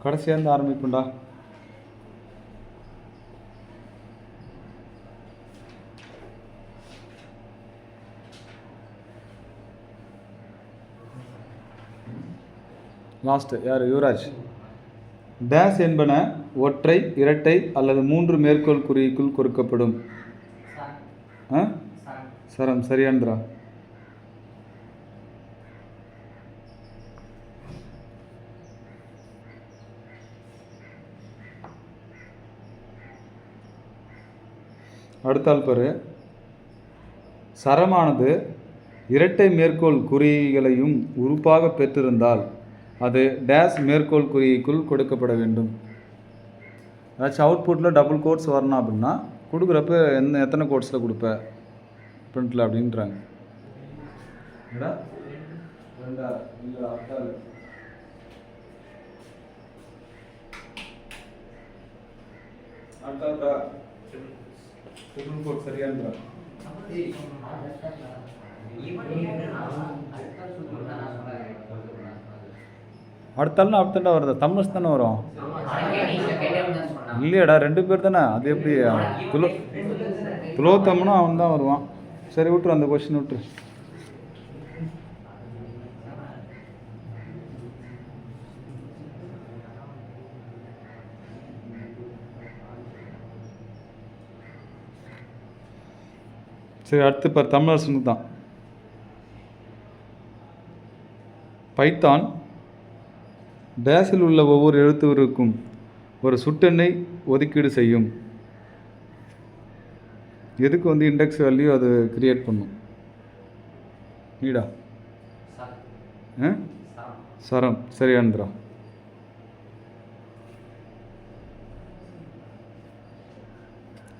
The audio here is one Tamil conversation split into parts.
கடைசியாக ஆரம்பிப்போம்டா. லாஸ்ட் யார்? யுவராஜ். டேஸ் என்பன ஒற்றை, இரட்டை அல்லது 3 மேற்கோள் குறிக்குள் கொடுக்கப்படும். சரம் சரியான்றா. அடுத்தால் பாரு, சரமானது இரட்டை மேற்கோள் குறிகளையும் உறுப்பாக பெற்றிருந்தால் அது டேஸ் மேற்கோள் குறிக்குள் கொடுக்கப்பட வேண்டும். ஏதாச்சும் அவுட்புட்டில் டபுள் கோட்ஸ் வரணும் அப்படின்னா கொடுக்குறப்ப எத்தனை கோட்ஸில் கொடுப்ப பிரிண்டில் அப்படின்றாங்க. சரியான்றா. அடுத்தாலும் அடுத்தண்டா வருதா? தமிழ்ஸ் தானே வரும் இல்லையாடா? 2 பேர் தானே. அது எப்படி? துலோத்தம்னா அவன் தான் வருவான். சரி விட்டுரு, அந்த கொஸ்டின் விட்டுரு. சரி அடுத்து இப்போ தமிழரசனுக்கு தான். பைத்தான் டேஸில் உள்ள ஒவ்வொரு எழுத்துருக்கும் ஒரு சுட்டெண்ணை ஒதுக்கீடு செய்யும். எதுக்கு இண்டெக்ஸ் வேல்யூ அது கிரியேட் பண்ணும்? நீடா சரம் சரியான்றா.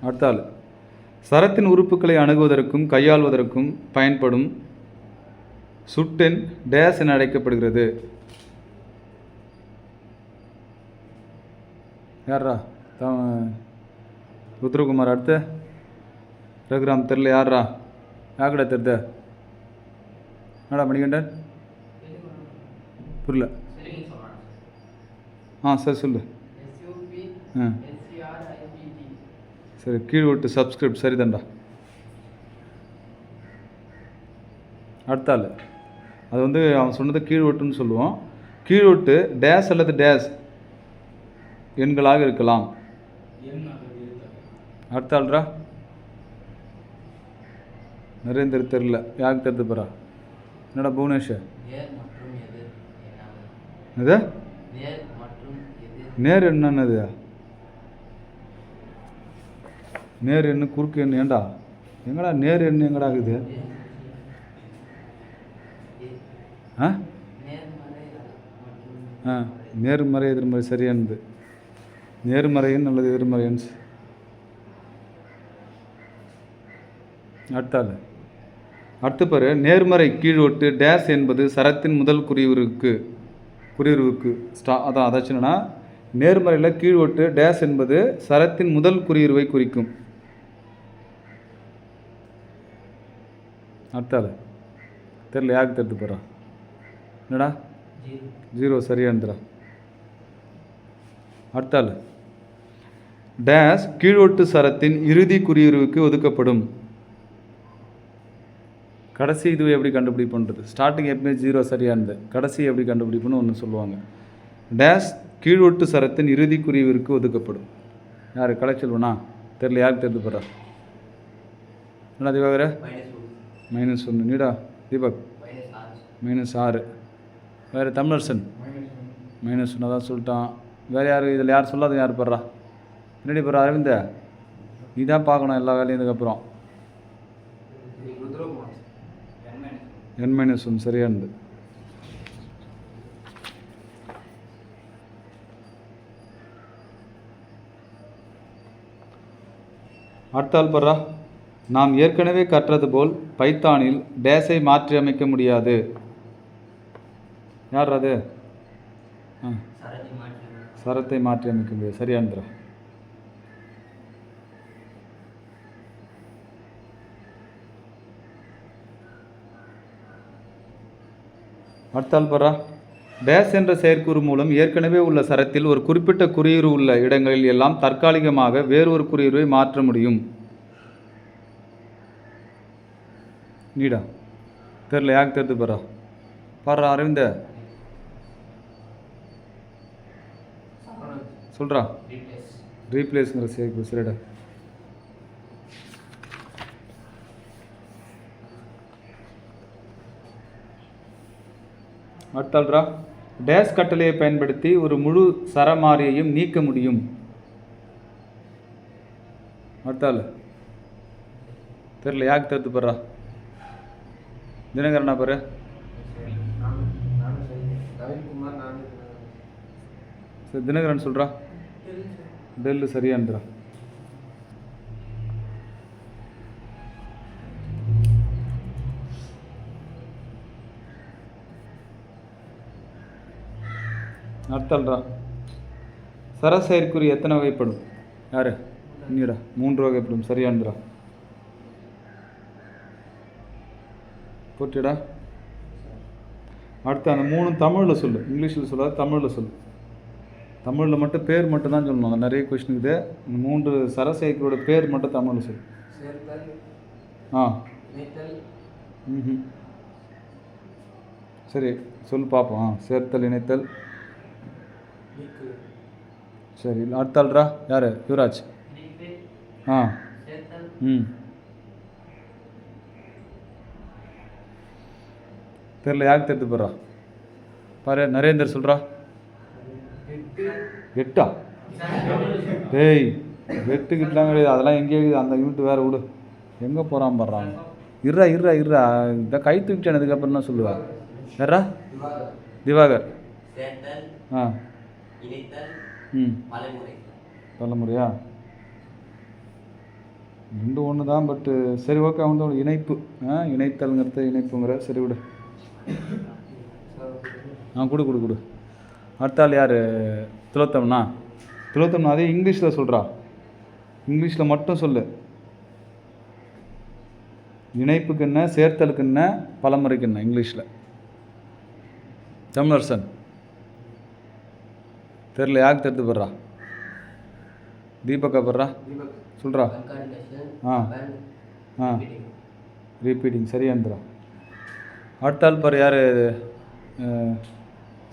அடுத்தாள், சரத்தின் உறுப்புகளை அணுகுவதற்கும் கையாள்வதற்கும் பயன்படும் சுட்டெண் டேஸ் என அழைக்கப்படுகிறது. யாரா? ருத்ரகுமார். அடுத்த ரகுராம் தெரில. யாரா? யாக்கடா தெரித? என்னடா மணிகண்டன்? புரியல. சரி சொல்லு. சரி, கீழ் விட்டு சப்ஸ்கிரிப்ட் சரிதான்டா. அடுத்தாள், அது அவன் சொன்னது கீழ் விட்டுன்னு சொல்லுவோம். கீழ் விட்டு டேஸ் அல்லது டேஸ் எண்களாக இருக்கலாம். அடுத்தாள்ரா நரேந்தர் தெரில. யாருக்கு தெரிந்து போறா? என்னடா புவனேஷ்? இது நேர் என்னது? நேர் எண்ணு குறுக்கு எண்ணு. ஏண்டா எங்கடா நேர் எண்ணு எங்கடா இருக்குது? நேர்மறை எதிர்மறை சரியானது. நேர்மறையின் அல்லது எதிர்மறையின். அடுத்து பாரு, நேர்மறை கீழ்வட்டு டேஸ் என்பது சரத்தின் முதல் குறியுறுவுக்கு அதான். அதாச்சும் என்னன்னா, நேர்மறையில் கீழ்வட்டு டேஸ் என்பது சரத்தின் முதல் குறியுறுவை குறிக்கும். அடுத்தாள் தெரியல. யாருக்கு தெரிந்து போகிறா? என்னடா 0 சரியானதுரா. அடுத்தாள், டேஸ் கீழ்வட்டு சரத்தின் இறுதி குறியுறுவுக்கு ஒதுக்கப்படும். கடைசி இதுவை எப்படி கண்டுபிடிப்புன்றது? ஸ்டார்டிங் எப்பவுமே 0 சரியானது. கடைசி எப்படி கண்டுபிடிப்புன்னு ஒன்று சொல்லுவாங்க. டேஸ் கீழ்வட்டு சரத்தின் இறுதி குறியுறுவுக்கு ஒதுக்கப்படும். யார்? கலைச்செல்வனா? தெரியல. யாருக்கு தெரிந்து போகிறா? என்ன திவாகர? -1. நீடா தீபக்? -6. வேறு தமிழரசன்? -1 தான் சொல்லிட்டான். வேறு யார்? இதில் யார் சொல்லாத? யார் போடுறா? பின்னாடி போடுறா? அரவிந்த, நீ தான் பார்க்கணும் எல்லா வேலையும். இதுக்கப்புறம் N-1 சரியானது. அடுத்தால் பர்றா, நாம் ஏற்கனவே கற்றது போல் பைத்தானில் டேஸை மாற்றி அமைக்க முடியாது. யார் அது? சரத்தை மாற்றி அமைக்க முடியாது. சரியானதுரா. அடுத்தால் பர்றா, டேஸ் என்ற செயற்கூறு மூலம் ஏற்கனவே உள்ள சரத்தில் ஒரு குறிப்பிட்ட குறியுரு உள்ள இடங்களில் எல்லாம் தற்காலிகமாக வேறொரு குறியுருவை மாற்ற முடியும். நீடா தெரில, யாருக்கு தெரிந்து பாரா பாடுறா அரவிந்த சொல்கிறா. ரீப்ளேஸுங்கிற செயற்கூறு சரிடா. அடுத்தாள்ரா, டேஸ் கட்டளையை பயன்படுத்தி ஒரு முழு சரமாரியையும் நீக்க முடியும். அடுத்தாள் தெரில, யாருக்கு தெரிந்து போடுறா. தினகரனா பாரு. சரி தினகரன் சொல்கிறா. டெல்லு சரியான்றா. அடுத்தாள்ரா, சரசெயற்குறி எத்தனை வகைப்படும்? யார் நீடா? 3 வகைப்படும். சரியான்றா. போட்டுடா. அடுத்து அந்த 3 தமிழில் சொல்லு, இங்கிலீஷில் சொல்லாது, தமிழில் சொல்லு. தமிழில் மட்டும் பேர் மட்டும் தான் சொல்லணும். நிறைய கொஸ்டின் இருக்குது. இந்த 3 சரசெயற்குறியோட பேர் மட்டும் தமிழில் சொல்லு. ஆ ம் சரி சொல்லு பார்ப்போம். சேர்த்தல், இணைத்தல். சரி அடுத்தாள்ரா யார்? யுவராஜ். ஆ ம் தெரில, யாருக்கு தெரிந்து போடுறா பாரு. நரேந்தர் சொல்கிறா. 8ஆ? டேய் 8கிட்டலாம் கிடையாது, அதெல்லாம் எங்கேயே இருக்குது. அந்த யூனிட் வேறு விடு. எங்கே போகிறான் பாடுறான். இருறா இந்த கை தூக்கிட்டேன். அதுக்கப்புறம் தான் சொல்லுவா. யாரா? திவாகர். ஆ ம் பலமுறையா? 2 ஒன்று தான். பட்டு சரி ஓகே. அவன் இணைப்பு. இணைத்தல்ங்கிறது இணைப்புங்கிற. சரி விடு. கொடு. அடுத்தாள் யார்? திலோத்தம்னா. திலோத்தம்னா அதே இங்கிலீஷில் சொல்கிறா. இங்கிலீஷில் மட்டும் சொல்லு. இணைப்புக்கு என்ன, சேர்த்தலுக்கு என்ன, பலமுறைக்கு என்ன இங்கிலீஷில். தமிழரசன் தெரில, யாருக்கு தெரிந்து போடுறா. தீபக்கா போடுறா. சொல்கிறா. ஆ ரீபீட்டிங் சரியான்றா. அடுத்தாள் பாரு யார்?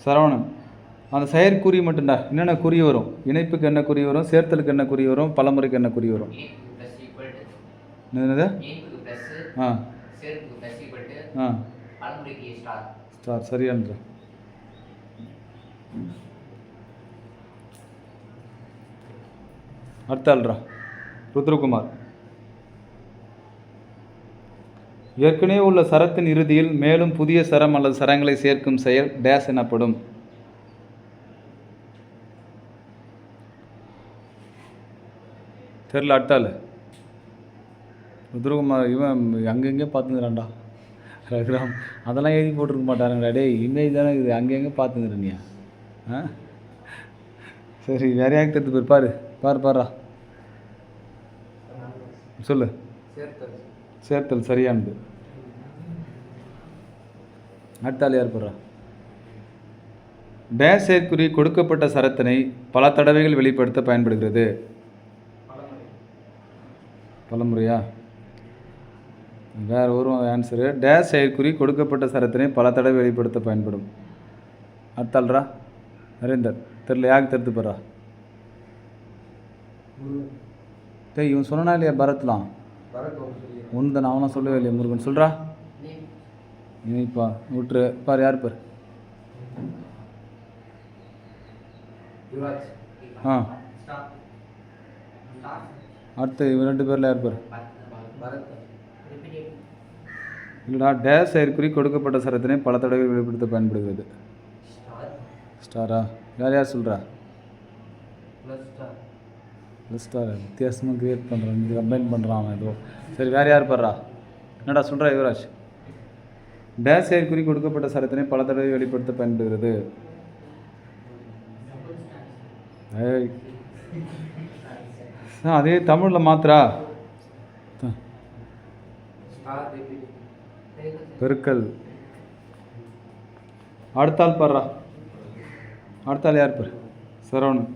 சரவணன். அந்த செயற்குறி மட்டும்டா. என்னென்ன குறி வரும்? இணைப்புக்கு என்ன குறி வரும், சேர்த்தலுக்கு என்ன குறி வரும், பலமுறைக்கு என்ன குறி வரும்? என்னது? ஆ ஸ்டார் சரியான்றா. அடுத்தாள்ரா ருத்ரகுமார். ஏற்கனவே உள்ள சரத்தின் இறுதியில் மேலும் புதிய சரம் அல்லது சரங்களை சேர்க்கும் செயல் டேஸ் எனப்படும். தெரில. அடுத்தாள் ருத்ரகுமார். இவன் அங்கங்கே பார்த்துங்கிறான்டா. ரகுராம் அதெல்லாம் எழுதி போட்டிருக்க மாட்டாருங்கடா. டே இமேஜ் தானே இது, அங்கங்கே பார்த்துங்கிறனியா? சரி வேற யாருக்கு தெரிஞ்சு போய் பாருடா. சொல்லு. சேர்த்தல் சரியானது. அடுத்தாள் யார் போடுறா? டேஸ் செயற்குறி கொடுக்கப்பட்ட சரத்தினை பல தடவைகள் வெளிப்படுத்த பயன்படுகிறது. பலமுறையா? வேறு ஒரு ஆன்சரு. டேஸ் செயற்குறி கொடுக்கப்பட்ட சரத்தினை பல தடவை வெளிப்படுத்த பயன்படும். அடுத்தாள்ரா நரேந்தர். தெரில, யாருக்கு தெரிந்து போடுறா. டேய் இவன் சொன்னா இல்லையா பரத்லாம்? ஒன்று தான் அவனா சொல்லவே இல்லையா? முருகன் சொல்கிறா. இனிப்பா விட்டுரு. பாரு யார் பாரு. ஆ அடுத்து இவன் 2 பேரில் யார் பாரு. இல்லைடா. டேஸ் செயற்குறி கொடுக்கப்பட்ட சரத்தினை பல தடவை வெளிப்படுத்த பயன்படுகிறது. ஸ்டாரா? யார் சொல்கிறா? ஸ்டார் வித்தியாசமாக க்ரியேட் பண்ணுறான், இது கம்பைன் பண்ணுறான் அவன் ஏதோ. சரி வேறு யார் பாடுறா? என்னடா சொல்கிறா யுவராஜ்? டேஸ் செயற்குறி கொடுக்கப்பட்ட சரத்தினை பல தடவை வெளிப்படுத்த பயன்படுகிறது. அதே தமிழில் மாத்திரா. பெருக்கல். அடுத்தாள் பாடுறா. அடுத்த ஆள் யார் பேர்? சரவணன்.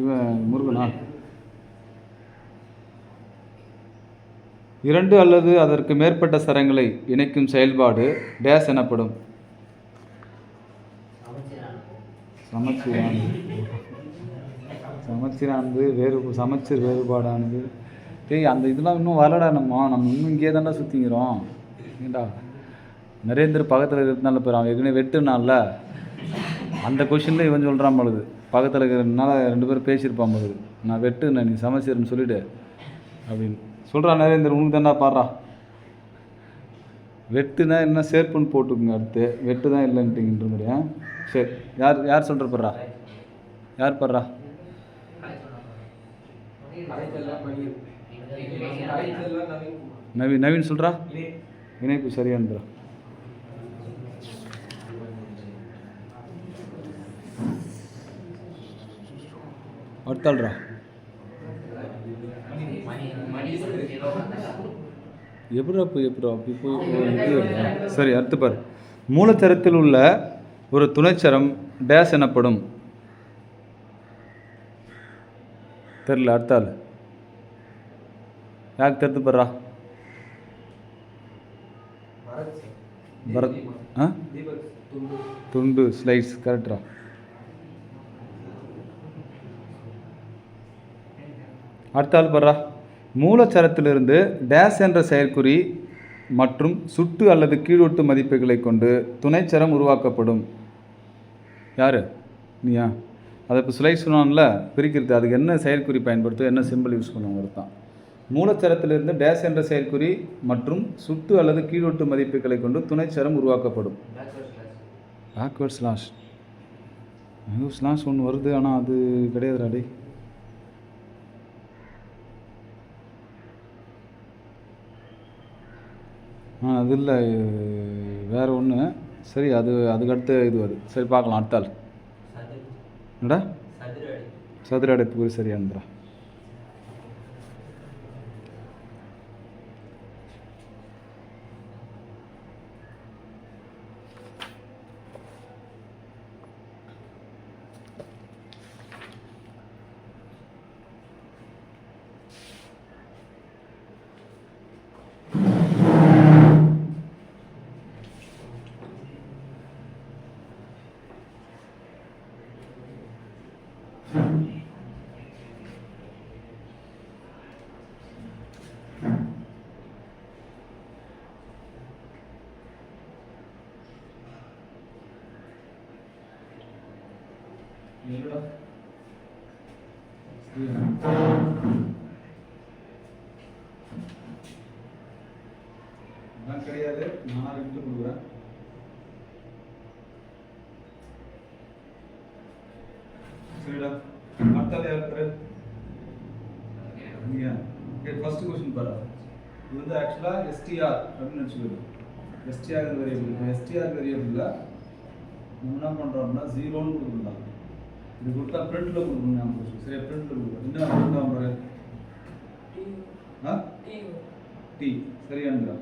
இவன் முருகனா? 2 அல்லது அதற்கு மேற்பட்ட சரங்களை இணைக்கும் செயல்பாடு டேஸ் எனப்படும். சமச்சீரானது சமச்சீர் வேறுபாடானது. அந்த இதெல்லாம் இன்னும் வரலடா. நம்ம இன்னும் இங்கே தாண்டா சுற்றிக்கிறோம். ஏண்டா நரேந்தர் பக்கத்தில் இருக்கிறதுனால பேர் அவன் ஏற்கனவே வெட்டுனால அந்த கொஷினில் இவன் சொல்கிறான் பொழுது பக்கத்தில் இருக்கிறதுனால 2 பேரும் பேசியிருப்பான் பொழுது நான் வெட்டுனேன் நீ சமச்சீர்னு சொல்லிவிடு அப்படின்னு சொல்கிறான் நரேந்தர். உனக்கு தாண்டா பாடுறா. வெட்டுனா என்ன சேர்ப்புன்னு போட்டுக்குங்க. அடுத்து வெட்டு தான் இல்லைன்ட்டிங்கன்ற மாதிரியா? சரி, யார் சொல்கிற படுறா? யார் படுறா? நவீன் சொல்கிறா. இணைப்பு சரியானதுரா. அடுத்தாள்ரா. எப்படா அப்படி போய் சரி, அடுத்து பாரு. மூலச்சரத்தில் உள்ள ஒரு துணைச்சரம் டேஸ் எனப்படும். தெரில. அடுத்தாள் யாருக்கு தெரிந்து படுறா? பரத். துண்டு ஸ்லைட்ஸ் கரெக்டா? அடுத்தாள் படுறா. மூலச்சரத்திலிருந்து டேஸ் என்ற செயற்குறி மற்றும் சுட்டு அல்லது கீழொட்டு மதிப்புகளை கொண்டு துணைச்சரம் உருவாக்கப்படும். யார்? நீயா? அதை இப்போ ஸ்லைட் சொன்னான்ல பிரிக்கிறது. அதுக்கு என்ன செயற்குறி பயன்படுத்தும், என்ன சிம்பிள் யூஸ் பண்ணுவாங்கிறது தான். மூலச்சரத்திலிருந்து டேஸ் என்ற செயற்குறி மற்றும் சுட்டு அல்லது கீழொட்டு மதிப்புகளை கொண்டு துணைச்சரம் உருவாக்கப்படும். Backward slash. ஸ்லாஷ் ஒன்று வருது, ஆனால் அது கிடையாதுடா டே. அது இல்லை, வேறு ஒன்று. சரி, அதுக்கடுத்து இது வருது. சரி, பார்க்கலாம். அடுத்தாள் என்னடா? சதுர அடைப்பு சரியானதுரா. கிடையாது, நானா விட்டு கொடுக்குறேன். சரிடா. அடுத்தது யாரு? ஃபர்ஸ்ட் கொஸ்டின் பாரு. இது வந்து ஆக்சுவலாக எஸ்டிஆர் அப்படின்னு வச்சுக்கோங்க. STR variable. எஸ்டிஆர் வேரியபிளில் நம்ம என்ன பண்ணுறோம்னா 0ன்னு கொடுக்கலாம். இது கொடுத்தா பிரிண்டில் கொடுக்கணும். ஞாபகம். சரியா? பிரிண்டில் கொடுக்கணும். என்ன கொடுக்கலாம் பாரு. டி. சரியானுங்களா?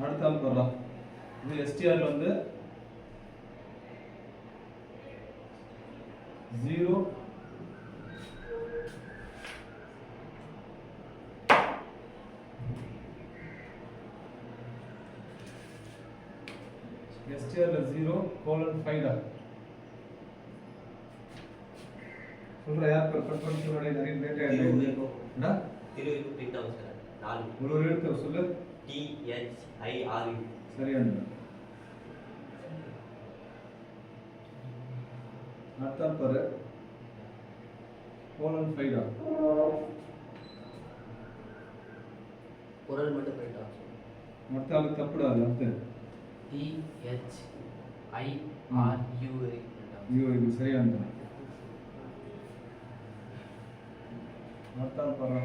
அடுத்த ஆள் பாருடா. இது எஸ்டிஆர்ல வந்து 0 எஸ்டிஆர்ல 0:5 சொல்ற. யார் கட் பண்ணி சொல்றே? நிறைய டேட்டா இல்ல. பிரிண்ட் ஆகும் சார். 4 ஒரு எழுத்து சொல்லு. THIR. சரியானது. அடுத்த பாரு. :5 ஒரு மட்டும் பிரிண்ட் ஆகும். அடுத்த ஆளு தப்புடா. அது அடுத்து THIRU. சரியானது. அடுத்த ஆள் பாரு.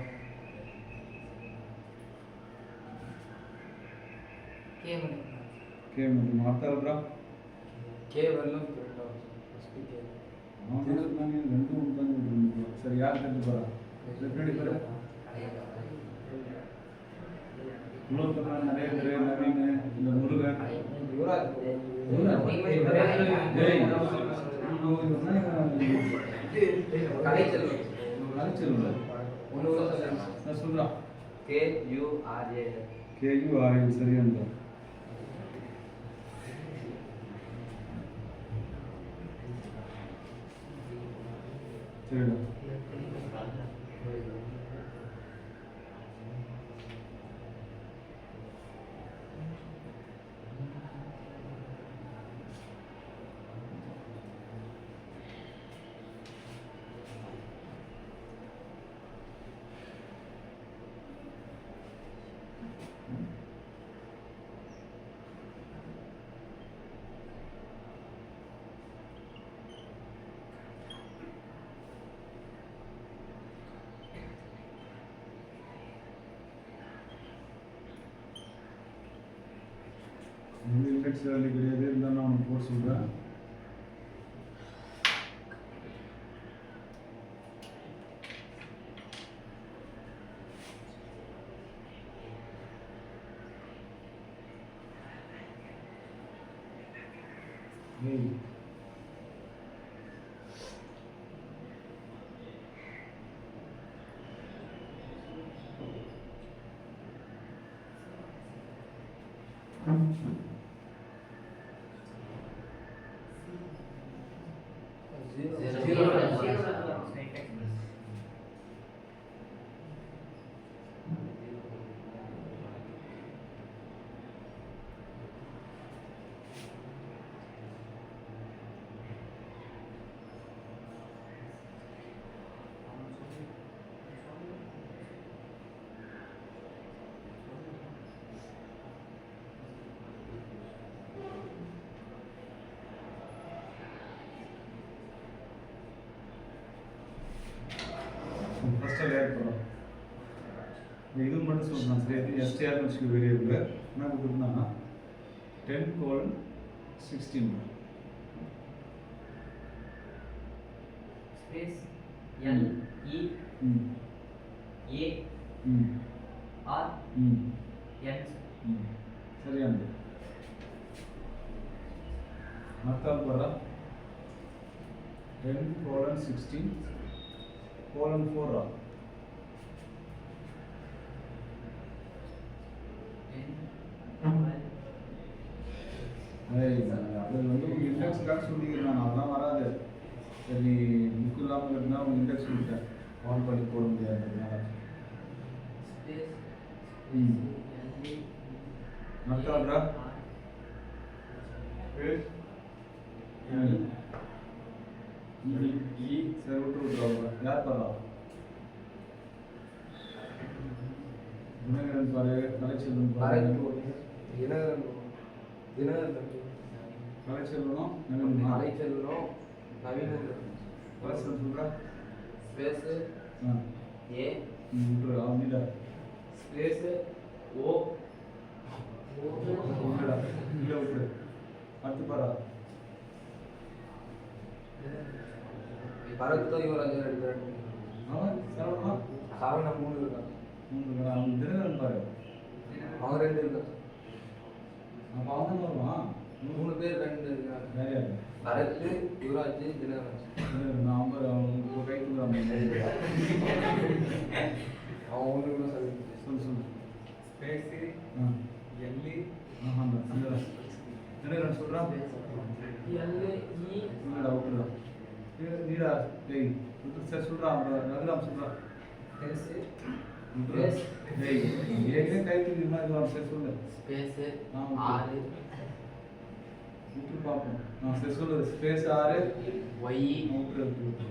K மட்டும். அடுத்த ஆள் ப்ரோ. K வரலாம் பிரிண்ட் ஆகும். SPK. நான் ரெண்டும் உட்கார்ந்து. சரி, யார் தெரிஞ்சு போறா? எப்படி பாரு. நிறைய பேர் நவீன் இந்த முருகன் யுவராஜ் டேய் கலைச்செல்வன் கலைச்செல்வன் ஒன்று கூட சொல்லுங்க நான் சொல்கிறான் KURA KURA சரியானது சரிடா இண்டெக்ஸ் வேல்யூ கிடையாது இருந்தால் நான் உனக்கு போட்டு சொல்கிறேன் ஃபஸ்ட்டாக ஆட் பண்ணலாம் இது மட்டும் சொல்லலாம் சரி எஸ்டிஆர்னு வச்சுக்க வேரியபிள் என்ன கொடுத்துருந்தா 10:16 space L E A R N சரியானது மத்தால் போகிறா 10:16 :4 அது வந்து உங்கள் இண்டெக்ஸுக்காக சொல்லிக்கிறேன் நான் அதெல்லாம் வராது சரி புக்கு இல்லாமல் இருந்தால் உங்கள் இண்டெக்ஸ் கொடுத்தேன் ஆன் பண்ணி போட முடியாதுனால மத்தால்ரா சரி விட்டு விட்டுருவாங்க யார் பாரா குணகரன் பாரு கலைச்செல்வன் பாரு கலைச்செல்வனும் கலைச்செல்வனும் நவீனன் கலைச்செல்வன் சொல்கிறா ஸ்பேஸ் ஏ விட்டுரு அவனிடா ஸ்பேஸ் ஓ விட்டுடா இல்லை விட்டுரு அடுத்து பாரா பரத் யுவராஜ் எடுக்கிறாங்க அவன் சரவணா சரவணா 3 இருக்காங்க 3 இருக்கான் அவன் தினகரன் பாரு அவங்க 2 இருக்காங்க அப்போ அவன் தான் வருவான் 3 பேர் 2 இருக்காங்க வேற யாரு பரத் யுவராஜ் தினகரன் நான் அவங்க கை கொடுக்குறான் அவன் ஒன்று கூட சொல்லி சொல்லு ஸ்பேஸ் எல்லி தினகரன் சொல்கிறான் எல் இ இல்லைடா விட்டுடா நீடா டேய் விட்டு சார் சொல்கிறான் ரகுராம் சொல்கிறான் ஸ்பேஸ் விட்டுடா டேய் ஏற்கனவே கை தூக்கிமா இது சார் சொல்லு ஸ்பேஸ் ஆ, ஆறு விட்டு பார்ப்போம் சரி சொல்லு ஸ்பேஸ் 6 ஒய் விட்டு விட்டு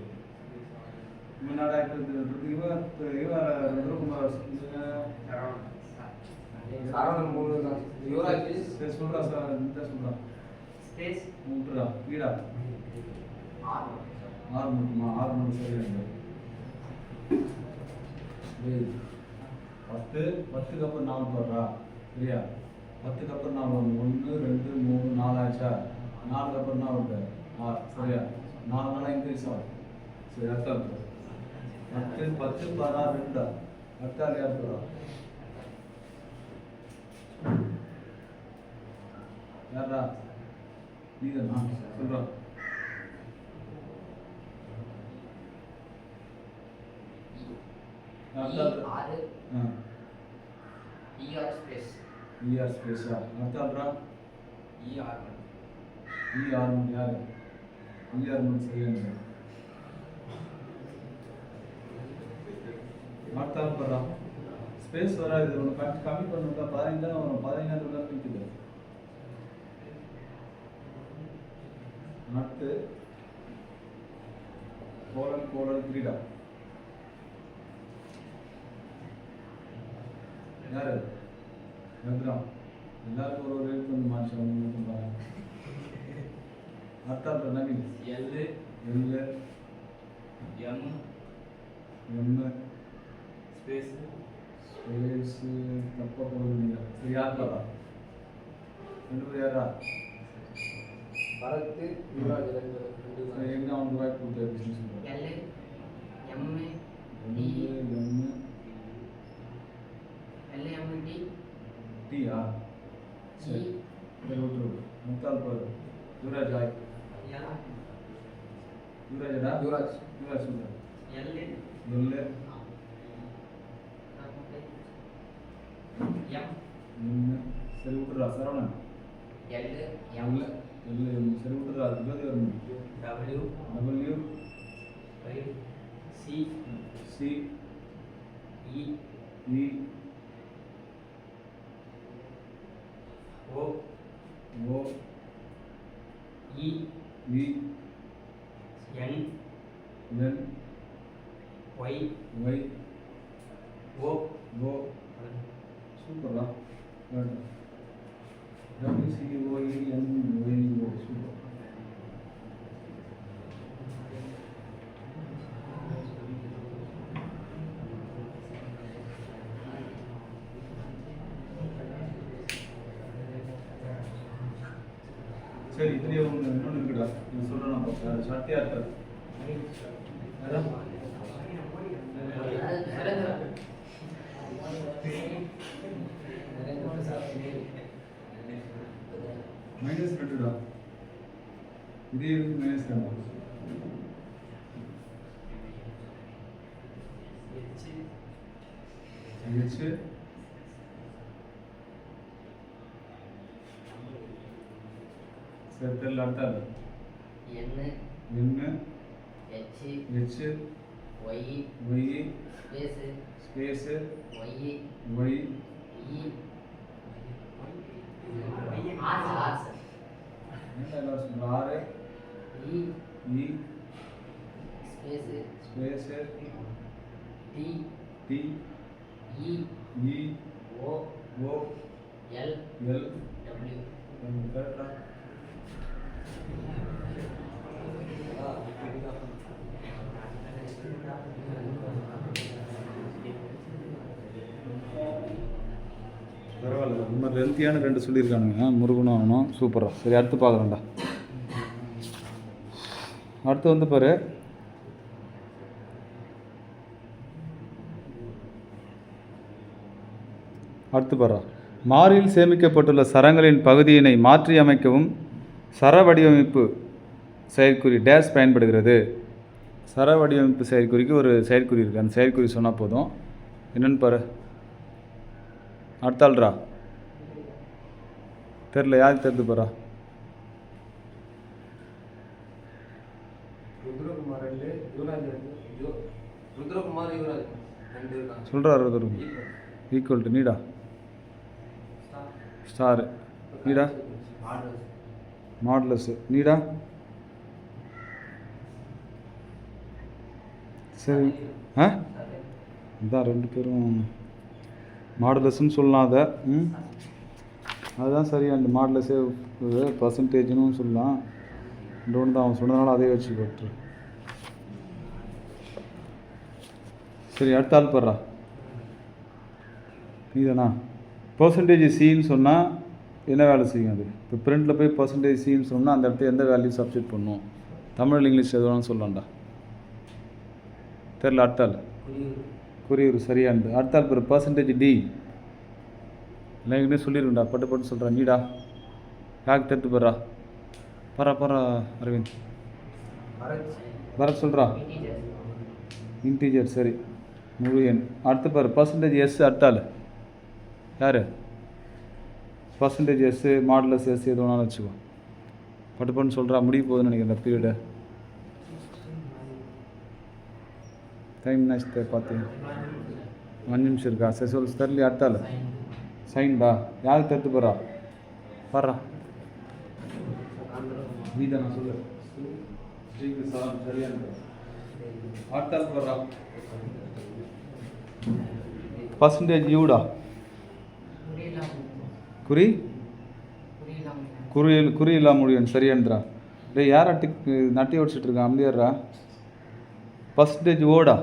முன்னாடி இவன் ரகுமார் சரவணன் 3 இருக்காங்க யுவராஜ் சரி சொல்கிறா சார் இந்த சொல்கிறான் ஸ்பேஸ் விட்டுடா வீடா ஆறு 6 மட்டுமா 6 மட்டும் சரியா 10 அப்புறம் 4 போடுறா சரியா 10 அப்புறம் 4 1 2 3 4 ஆச்சா 4 அப்புறம் 4 6 சரியா 4 நாளாக இன்க்ரீஸ் ஆகும் சரி அர்த்தம் 10 10 16 2 அர்த்தால் யார் போடுறா யாரா நீதானா சொல்கிறா ஆறு ஆ இஆர் ஸ்பேஸ் இஆர் ஸ்பேஸா அடுத்தாடுறா இஆர் இஆர் யார் இஆர் சரியான அடுத்தாலும் போடுறா ஸ்பேஸ் வராது ஒன்று கம்மி பண்ணுறா 15 தான் வரும் 15 தான் நிற்குது அடுத்து கோலன் கிரீடா யார் ரகுராம் எல்லாருக்கும் ஒரு எழுத்து வந்து மாற்றம் பாருங்க அடுத்த நவீன் எல் எம் ஸ்பேஸ் தப்பா போடுங்க சரி யார் பாரா ரெண்டு பேர் யாரா பரத் யுவராஜ் ரெண்டு எங்க அவங்க வாய்ப்பு கொடுத்த பிசினஸ் சொல்றாங்க L M D L M D டியா சரி விட்டு முத்தால் பாரு யுவராஜ் ஆய் யுவராஜடா யுவராஜ் சொல்றேன் எல் எம் சரி விட்டுறா சரவணன் எல் சரி விட்டுறா அதுக்கு பேர் வரணும் டபிள்யூ சி இ ஓ இ என் ஒய் ஓ சூப்பரா WCOENYO சூப்பர் சரி இதுலேயே ஒன்று இன்னொன்று இருக்குடா இது சொல்கிறேன் சட்டியா இருக்காது -2டா இதே இருக்கு -2 H செட்டல் அட்டால் N H Y space Y Y ஆர்ஸ் என்ன சொல்ற R E space T T E E O O L L W கரெக்டா பரவாயில்ல இந்த மாதிரி லென்த்தியான 2 சொல்லியிருக்கானுங்க முருகனும் ஆகணும் சூப்பராக சரி அடுத்து பார்க்குறேன்டா அடுத்து வந்து பாரு அடுத்து பாரா மாறியில் சேமிக்கப்பட்டுள்ள சரங்களின் பகுதியினை மாற்றி அமைக்கவும் சர வடிவமைப்பு செயற்குறி டேஷ் பயன்படுகிறது சர வடிவமைப்பு செயற்குறிக்கு ஒரு செயற்குறி இருக்குது அந்த செயற்குறி சொன்னால் போதும் என்னென்னு பாரு அடுத்தாள்ரா தெரில யாருக்கு தெரிந்து பாரா ருத்ரகுமார் யுவராஜ் ரெண்டு இருக்காங்க சொல்கிறார் ஈக்குவல் டு நீடா ஸ்டார் நீடா மாடலஸ் நீடா சரி ஆ இதான் 2 பேரும் மாடலஸ்ன்னு சொல்லலாம் அதை அதுதான் சரி அந்த மாடலஸே பர்சன்டேஜ்னு சொல்லலாம் இன்னொன்று தான் அவன் சொன்னதுனால அதே வச்சு போட்டு சரி அடுத்த ஆள் போடுறா நீதானா பர்சன்டேஜ் சின்னு சொன்னால் என்ன வேலை செய்யும் அது இப்போ பிரிண்டில் போய் பர்சன்டேஜ் சின்னு சொன்னால் அந்த இடத்துல எந்த வேல்யூ சப்ஸ்டிட் பண்ணும் தமிழ் இங்கிலீஷ் எதுவானு சொல்லலாம்டா தெரில அடுத்தாள் குறியூர் சரியானது அடுத்தாள் பேர் பர்சன்டேஜ் டி எல்லாம் சொல்லிடுங்கடா பட்டு சொல்கிறேன் நீடா யாருக்கு தெரிந்து போடுறா? பரா அரவிந்த். பரத் சொல்கிறா. இன்டீஜர் சரி, முழு எண். அடுத்து பாரு பர்சன்டேஜ் எஸ். அடுத்தாள் யார்? பர்சன்டேஜ் எஸ், மாடலஸ் எஸ், எது வேணாலும் வச்சுக்கோ. பட்டுப்பன்னு சொல்கிறா. முடிய போகுதுன்னு நினைக்கிறேன் இந்த பீரியடு. டைம் நெக்ஸ்ட்டு பார்த்தீங்க 5 நிமிஷம் இருக்கா? சரி சொல்லு தெரியல. அடுத்தாள் சைன்டா. யாருக்கு தெரிந்து போகிறா? பாடுறா நீதா. நான் சொல்லு ஸ்ரீக்கு சாரம் சரியான. அடுத்தாள் போடுறா. பர்சன்டேஜ் யூடா. குறி குறி இல்லாம முடியும். சரியான்றா. டே யாரா நட்டி ஓடிச்சிட்டு இருக்கான்? அமைதியாடுறா. பர்சன்டேஜ் ஓடா.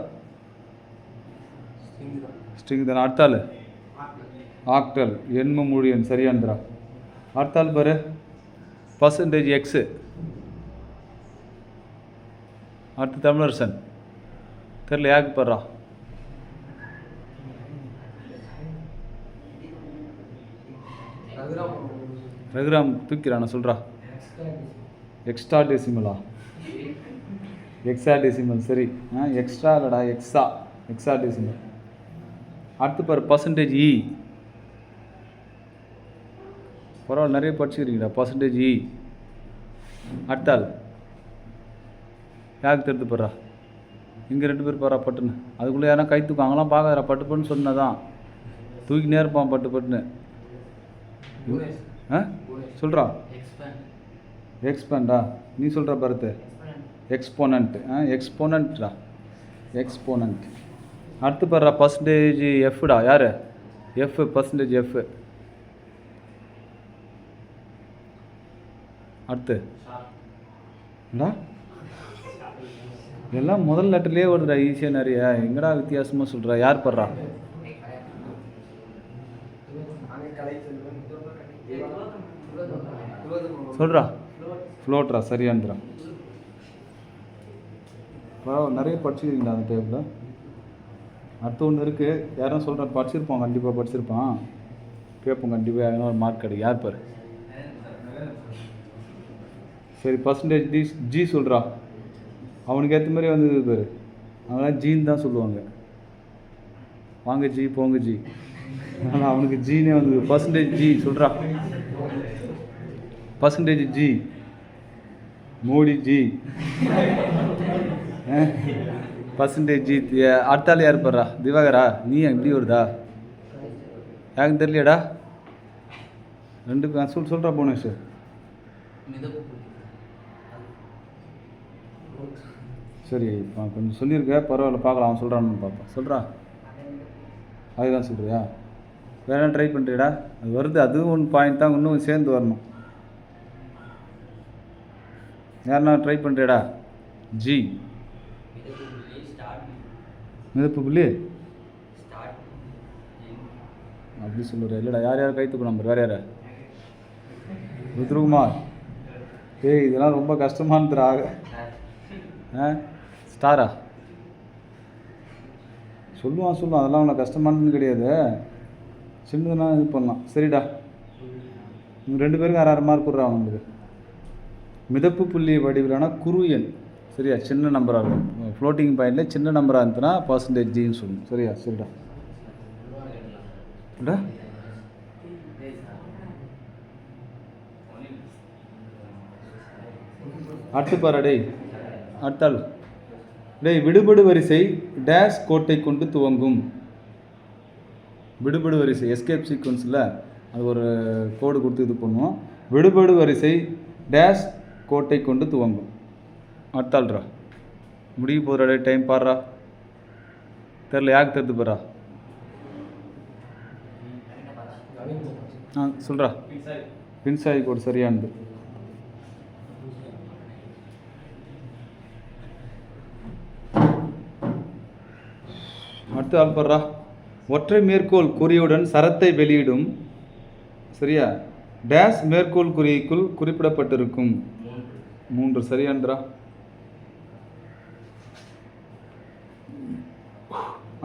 ஸ்ட்ரிங் தானே. அடுத்தாள் ஆக்டல் எண்ம மொழியன். சரியான்றா. அடுத்தாள் பாரு பர்சன்டேஜ் எக்ஸு. அடுத்து தமிழரசன். தெரில யாருக்கு பாடுறா? ரகுராம் தூக்கிறான். சொல்கிறா. எக்ஸ்ட்ரா டெசிமலா? எக்ஸா டெசிமல். சரி. எக்ஸ்ட்ரா இல்லைடா, எக்ஸா டெசிமல். அடுத்து பாரு பர்சன்டேஜ் இ. பரவாயில்ல நிறைய படிச்சுக்கிறீங்களா? பர்சன்டேஜ் இ. அடுத்தாள் யாருக்கு தெரிந்து போடுறா? இங்கே 2 பேர் பாரா பட்டுன்னு. அதுக்குள்ளே யாரும் கை தூக்கம் அங்கெல்லாம் பார்க்காதரா. பட்டுன்னு சொன்னதான் தூக்கினே இருப்பான் பட்டுன்னு. சொல்கிறா. எக்ஸ்பேண்டா. நீ சொல்கிற பரத்து எக்ஸ்போனன்ட். எக்ஸ்போனன்ட்ரா. எக்ஸ்போனன்ட். அடுத்து பாடுறா பர்சன்டேஜ் எஃப்டா. யார்? எஃப். Percentage F. அடுத்து எல்லாம் முதல் லெட்டர்லேயே வருதுடா. ஈஸியாக நிறைய. எங்கடா வித்தியாசமாக சொல்கிறா? யார் படுறா? சொல்கிறா. ஃப்ளோட்ரா. சரியான்றா. நிறைய படிச்சுக்கிறீங்களா அந்த டேபிளில்? அடுத்து ஒன்று இருக்குது. யாரும் சொல்கிறேன் படிச்சிருப்பான். கண்டிப்பாக படிச்சிருப்பான். கேட்போம் கண்டிப்பாக. யாரும் ஒரு மார்க் கிடைக்கும். யார் பாரு? சரி பர்சன்டேஜ் ஜி சொல்கிறா. அவனுக்கு ஏற்ற மாதிரி வந்தது பேர். அதெல்லாம் ஜீன்னு தான் சொல்லுவாங்க. வாங்க ஜி போங்க ஜி. ஆனால் அவனுக்கு ஜீனே வந்தது. பர்சன்டேஜ் ஜி சொல்கிறா. பர்சன்டேஜ் ஜி. மோடி ஜி. பர்சன்டேஜ் ஜி. அடுத்தாள் யார் படுறா? திவாகரா. நீ எப்படி வருதா? யாருக்கு தெரியலையாடா? 2 பேர் சொல்கிறா. போனேஷ் சரி கொஞ்சம் சொல்லியிருக்க. பரவாயில்ல பார்க்கலாம். அவன் சொல்கிறான்னு பார்ப்போம். சொல்கிறா. அதுதான் சொல்கிறியா? வேணா ட்ரை பண்ணுறியடா. அது வருது. அதுவும் ஒன்று பாயிண்ட் தான். இன்னும் சேர்ந்து வரணும். யாருன்னா ட்ரை பண்ணுறியடா? ஜி. மிதப்பு புள்ளி அப்படி சொல்லுற. இல்லைடா. யார் கைத்துக்கு நம்பர்? வேறு யார்? ருத்ரகுமார். ஏய் இதெல்லாம் ரொம்ப கஷ்டமானதுரா. ஸ்டாரா? சொல்லுவான். அதெல்லாம் அவனை கஷ்டமானதுன்னு கிடையாது. சின்னதுனா இது பண்ணலாம். சரிடா. இவங்க 2 பேருக்கு 6 மார்க் கொடுறா அவங்களுக்கு. மிதப்பு புள்ளி வடிவிலான குறு எண். சரியா? சின்ன நம்பராக இருக்கும். ஃப்ளோட்டிங் பாயிண்டில் சின்ன நம்பராக இருந்துச்சுன்னா பர்சன்டேஜ் ஜின்னு சொல்லணும். சரியா? சரிடா. அடுத்து பாரு. டேய் அடுத்தாள். டேய் விடுபடு வரிசை டேஷ் கோட்டை கொண்டு துவங்கும். விடுபடு வரிசை எஸ்கேப் சீக்வன்ஸில் அது ஒரு கோடு கொடுத்து இது பண்ணுவோம். விடுபடு வரிசை டேஷ் கோட்டை கொண்டு துவங்கும். அடுத்தாள்ரா. முடிய போகிற டைம் பாடுறா. தெரில யாருக்கு தெரிந்து போகிறா? சொல்கிறா. பின்சாய் கோடு சரியானது. அடுத்த ஆள் பாடுறா. ஒற்றை மேற்கோள் குறியுடன் சரத்தை வெளியிடும். சரியா? டேஷ் மேற்கோள் குறிக்குள் குறிப்பிடப்பட்டிருக்கும். 3 சரியான்றா.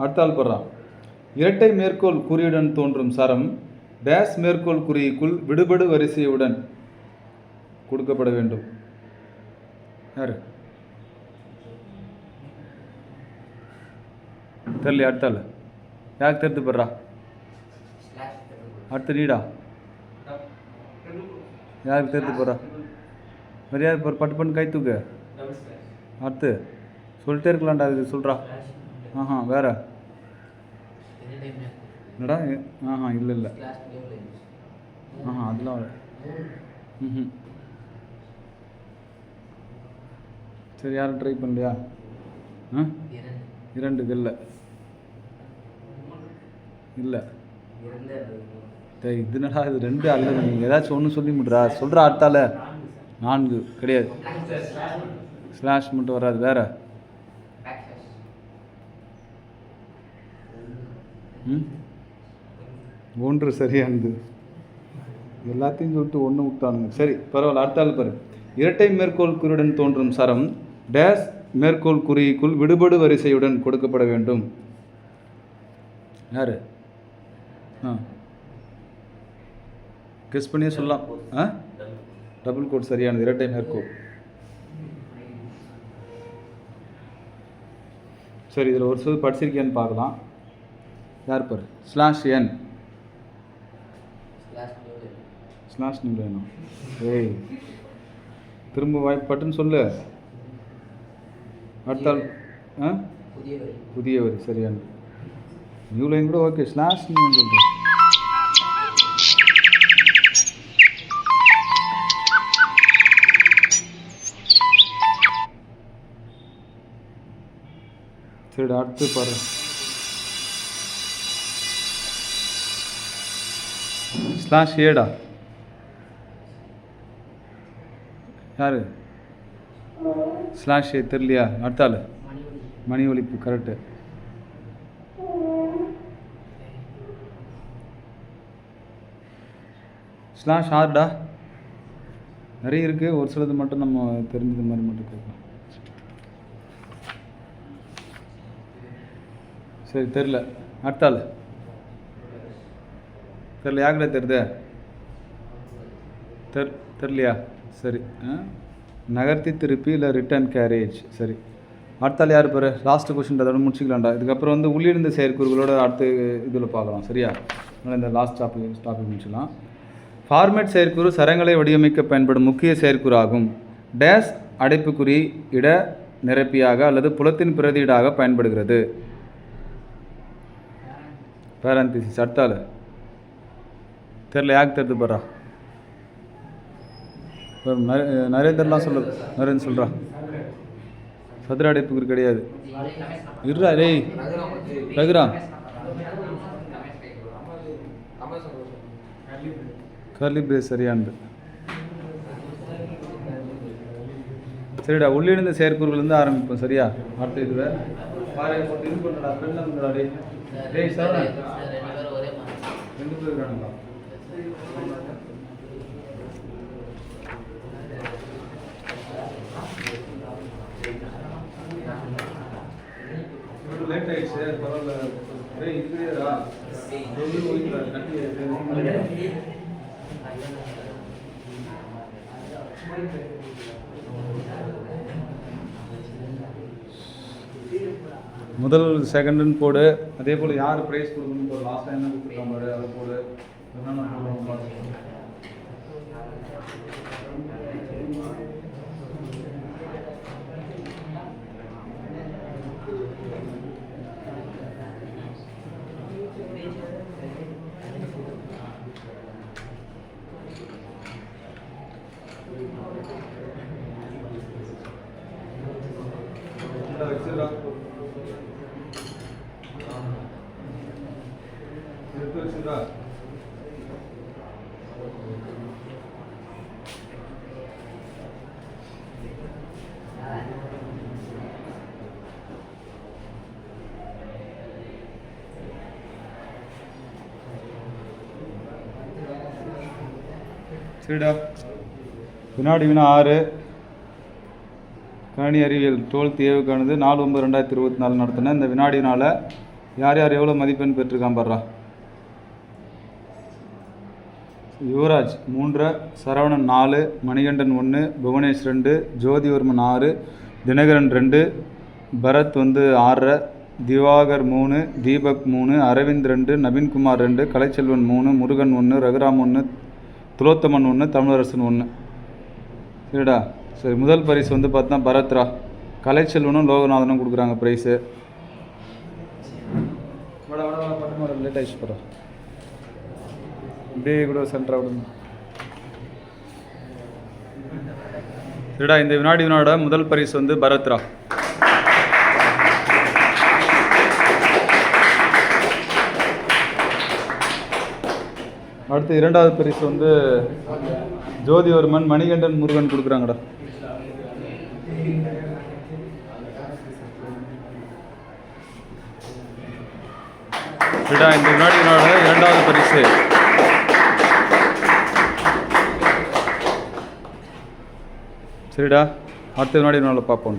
அடுத்த ஆள் பாடுறா. இரட்டை மேற்கோள் குறியுடன் தோன்றும் சரம் டேஷ் மேற்கோள் குறிக்குள் விடுபடு வரிசையுடன் கொடுக்கப்பட வேண்டும். யார் தெரியல? அடுத்தாள் யாருக்கு தெரிந்து போடுறா? அடுத்த ரீடா யாருக்கு தெரிந்து போடுறா? வேறு யார் பட்டு பண்ணு கை தூக்கு. அடுத்து சொல்லிட்டே இருக்கலாம்டா, அதுக்கு சொல்கிறா. வேற என்னடா? இல்லை இல்லை, அதெல்லாம் வர. சரி, யாரும் ட்ரை பண்ணலையா? இரண்டு இல்லை இல்லை. இது என்னடா இது? ரெண்டு அல்லது நீங்கள் ஏதாச்சும் ஒன்று சொல்லி முட்றா. சொல்கிறா அடுத்தால. 4 கிடையாது. ஸ்லாஷ் மட்டும் வராது. வேற ஒன்று சரியானது. எல்லாத்தையும் சொல்லிட்டு ஒன்று விட்டானுங்க. சரி பரவாயில்ல. அடுத்தாள் பாரு. இரட்டை மேற்கோள் குறியுடன் தோன்றும் சரம் டேஸ் மேற்கோள் குறிக்குள் விடுபடு வரிசையுடன் கொடுக்கப்பட வேண்டும். யாரு? கெஸ் பண்ணியே சொல்லலாம். டபுள் கோட் சரியானது. இரட்டை மேற்கோள். சரி, இதில் ஒரு சொல் படிச்சிருக்கேன்னு பார்க்கலாம். யார் பாரு? ஸ்லாஷ் என் ஸ்லாஷ் நியூ லைனா? ஏய் திரும்ப வாய்ப்பட்டுன்னு சொல்லு. அடுத்தால் புதிய வரி சரியானது. நியூ லைன் கூட ஓகே. ஸ்லாஷ் நியூ சொல்கிறேன். சரிடா, அடுத்து பாரு. ஸ்லாஷ் ஏடா? யாரு? ஸ்லாஷ் ஏ தெரியலையா? அடுத்தாள் மணி ஒலிப்பு. கரெக்டு. ஸ்லாஷ் ஆர்டா? நிறைய இருக்குது. ஒரு சிலது மட்டும் நம்ம தெரிஞ்சது மாதிரி மட்டும் கேட்கலாம். சரி தெரில. அடுத்தாள் தெரில. யாருக்கிட்ட தெரியுது? தெரியலையா? சரி, நகர்த்தி திருப்பி இல்லை ரிட்டர்ன் கேரேஜ். சரி, அடுத்தாள் யார் பாரு? லாஸ்ட்டு கொஸ்டின் அதோட முடிச்சிக்கலாம்டா. இதுக்கப்புறம் வந்து உள்ளிருந்த செயற்கூறுகளோட அடுத்து இதில் பார்க்கலாம். சரியா? இந்த லாஸ்ட் டாபிக் முடிச்சிடலாம். ஃபார்மேட் செயற்கூறு சரங்களை வடிவமைக்க பயன்படும் முக்கிய செயற்கூறு ஆகும். டேஸ் அடைப்புக்குறி இட நிரப்பியாக அல்லது புலத்தின் பிரதியீடாக பயன்படுகிறது. பேரந்திசிஸ். அடுத்தாள் தெரில. யாருக்கு தெரிந்து போடுறா? நரேந்திரலாம் சொல்ல. நரேந்திர சொல்கிறா. சதுர அடைப்புக்குறி கிடையாது. இருடா டேய் ரகுராம். கர்லி பிரேஸ் சரியானது. சரிடா, உள்ளிருந்த செயற்கூறுகள்லேருந்து ஆரம்பிப்போம். சரியா? அடுத்த இதுவே இது பண்ணடா. பெண்ணா டேய் சார் 2 பேர் இருக்கானுங்களா? லேட் ஆயிடுச்சு. பரவாயில்ல. டேய் இதுடா ரொம்ப ஓய்வுடா. கட்டி முதல் செகண்டுன்னு போடு. அதே போல் யார் ப்ரைஸ் கொடுக்கணும் போடு. லாஸ்ட் டைம் தான் கொடுத்துருக்கான் பாரு, அதை போடு. என்னென்ன போடுறோம் பார்த்து. சரிடா. வினாடி வினா 6 கணினி அறிவியல் 12th ஏவுக்கானது 4/9/2024 நடத்தின இந்த வினாடினால் யார் யார் எவ்வளோ மதிப்பெண் பெற்றிருக்கான் பாடுறா. யுவராஜ் 3, சரவணன் 4, மணிகண்டன் 1, புவனேஷ் 2, ஜோதிவர்மன் 6, தினகரன் 2, பரத் 6, திவாகர் 3, தீபக் 3, அரவிந்த் 2, நவீன்குமார் 2, கலைச்செல்வன் 3, முருகன் 1, ரகுராம் 1, துலோத்தமன் 1, தமிழரசன் 1. சரிடா. சரி, முதல் பரிசு பார்த்தா பரத்ரா, கலைச்செல்வனும் லோகநாதனும் கொடுக்குறாங்க ப்ரைஸு. லேட் ஆகிடுச்சு போகிறோம். இப்படியே கூட சென்டராக விடுங்க. சரிடா, இந்த வினாடியோட முதல் பரிசு பரத்ரா. அடுத்து இரண்டாவது பரிசு ஜோதிவர்மன், மணிகண்டன், முருகன் கொடுக்குறாங்கடா. சரிடா, இந்த வினாடியோட இரண்டாவது பரிசு சரிடா. அடுத்த வினாடி பார்ப்போம்.